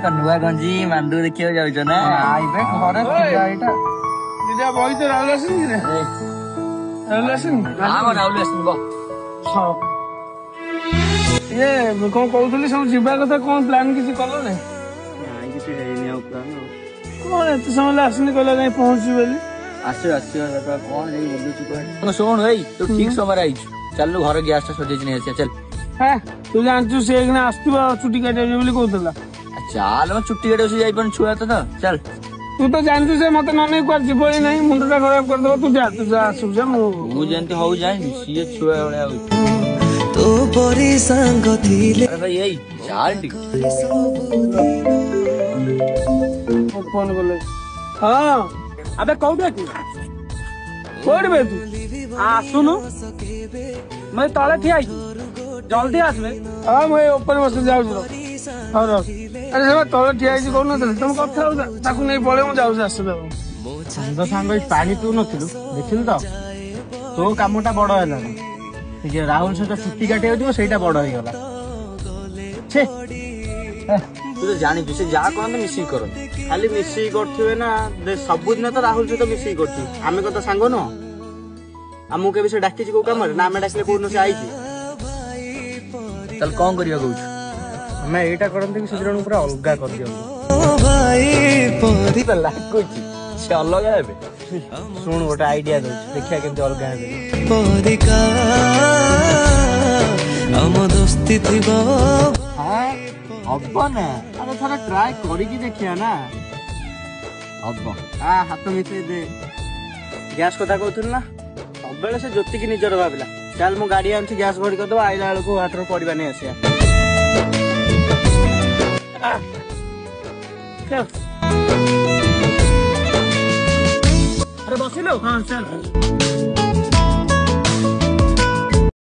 नुआ गंजी मांडू देखियो जाउछ ना आइबे घरे पूजा एटा दिदा बही तो राहुल आसिन कि राहुल आसिन हां राहुल आसिन बो ये कोन कहउथली सब जिबा कथा कोन प्लान किछि करलो नै नाइ किछि हेइनी आ प्लान कोन एते समय आसिन कहला नै पहुंची बोली आसे दादा कोन एई बोलुछु कोन सुन भाई तू ठीक समय आइछ चल घर गैस ता सजेज नै आसे चल हां तू जानछु से एकना आस्तुबा छुट्टी काटे बोली कहउतला चल मैं छुट्टी काटे से जाई पण छुआ तो चल तू तो जानछु से मते ननै कर जीवई नै मुंडटा खराब कर दो तू जा सुजा मु जेंति हो जाय सीए छुआ होले तो परी संग थिले अरे भाई एई चाल टिक फोन बोले हां अबे कोठे तू कोड बे तू आ सुनु मैं तले ठिया जल्दी आसबे हां मैं ऊपर बस जाऊ और अरे सब तले ठिया कोन न तुम कथा ताकू नै पळे मु जाऊ आसबे संग संग पानी तू नथिलु देखिल तो तो कामटा बड़ हैला जे राहुल से तो छुट्टी काटे होतिबो सेटा बड़ होई गला छे तू तो जानी से जा कोन मिसी करो खाली मिसी करथिबे ना सब दिन तो राहुल से तो मिसी करथि आमे को तो सांग न हमु के से डाकी को काम ना मैं डाकले कोन से आइछि चल कोन करिया कहू मैं एटा करंती कि सुजरण पूरा अलगा कर दियो भाई परी तो लागुछि से अलग हेबे सुन गोटे आइडिया दो देखिया केमते अलगा हेबे परिका हम दोस्ती थिबो हां अब ना अरे थोड़ा ट्राई करी की देखिया ना अब हां हाथ मिसे दे गैस कथा कहथुन ना सब बेले से ज्योति की निजर भाबिला चल मु गाड़ी आनछि गैस भरी कर दो आइला बेल को वाटर पड़िबा नै आसिया अरे बसिलो हां चल